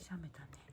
し雨だね。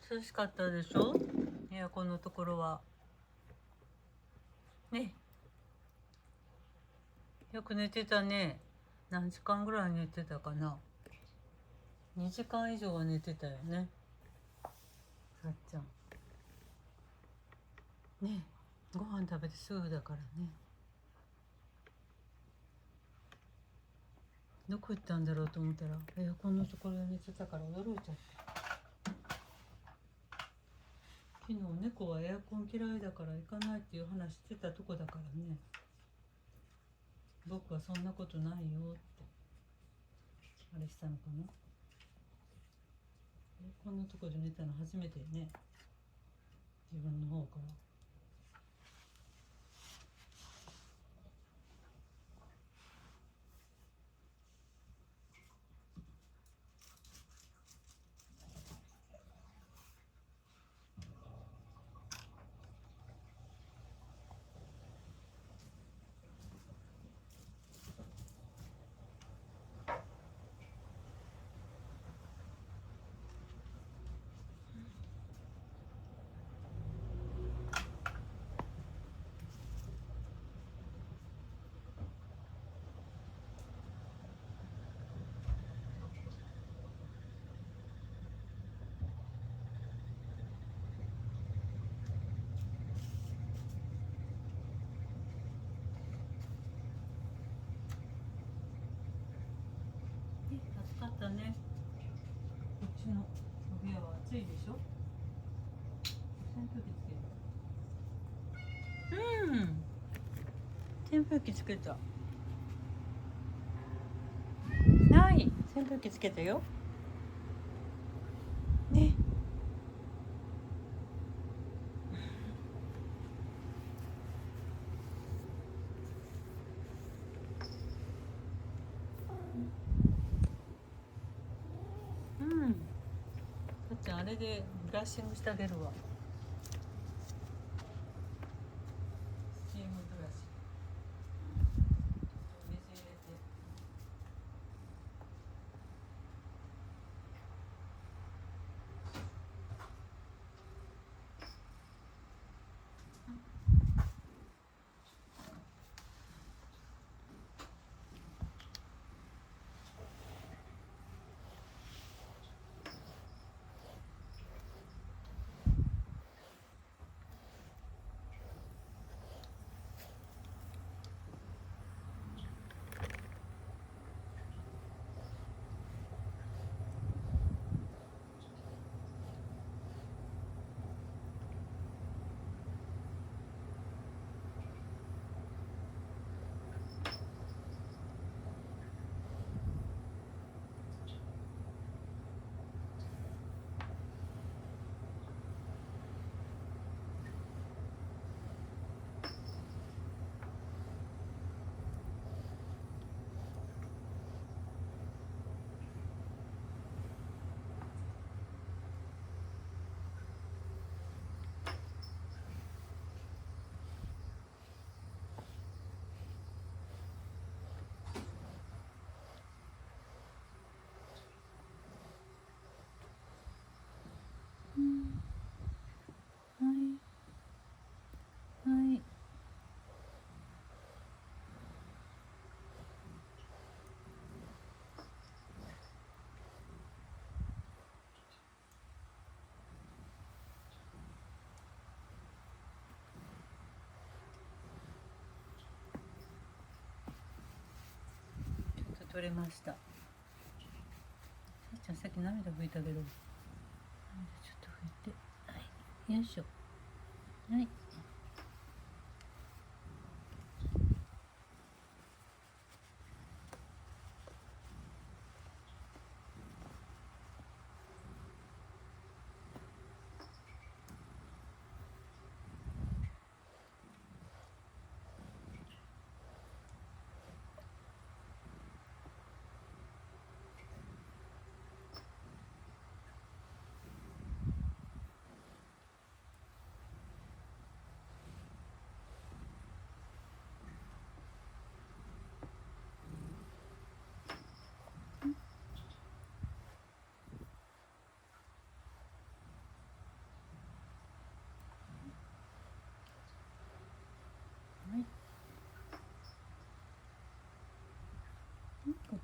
涼しかったでしょ、エアコンのところはね。よく寝てたね。何時間ぐらい寝てたかな。2時間以上は寝てたよね、さっちゃんね。ご飯食べてすぐだからね。どこ行ったんだろうと思ったらエアコンのところで寝てたから驚いちゃった。昨日猫はエアコン嫌いだから行かないっていう話してたとこだからね。僕はそんなことないよってあれしたのかな。エアコンのところで寝たの初めてね、自分の方から。暑かったね。こっちのお部屋は暑いでしょ。扇風機つける。扇風機つけた。はい、扇風機つけたよね。さっちゃんあれでブラッシングしてあげるわ。スチームブラシ水入れて。はいはい。ちょっと取れました。さっちゃんさっき涙拭いたけど、涙ちょっと拭いて、はい、よいしょ。はい。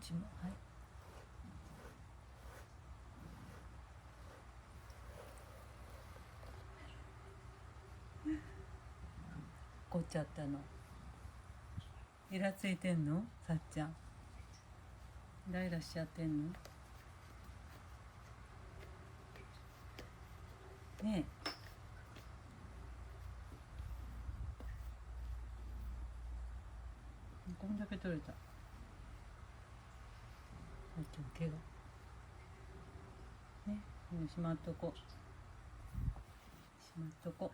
ちもはい。怒っちゃったの。イラついてんのさっちゃん。イライラしちゃってんのねえ。こんだけ取れた。さっちゃん毛がね。しまっとこ、しまっとこ。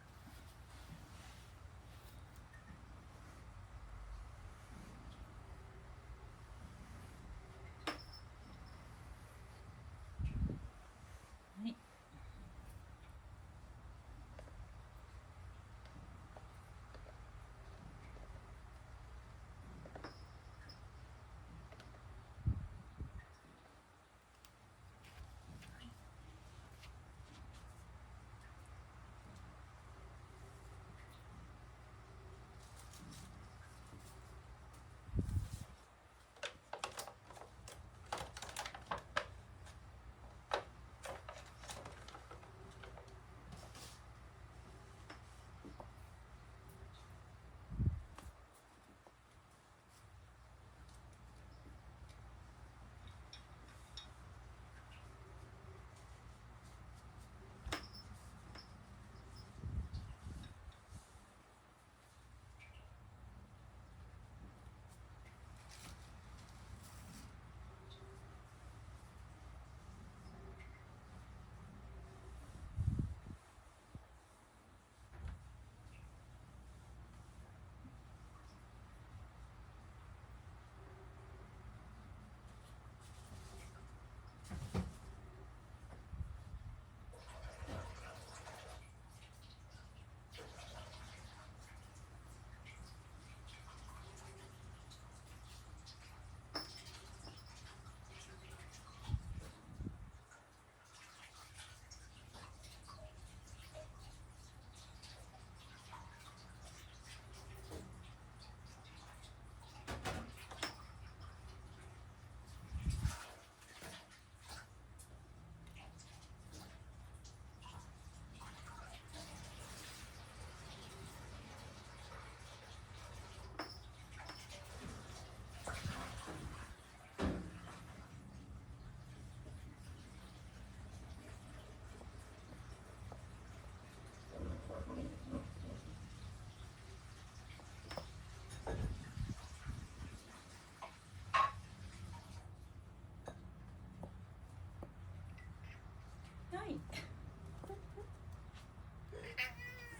はい。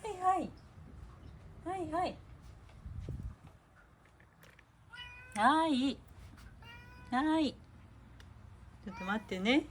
はいはいはいはいはいはい。ちょっと待ってね。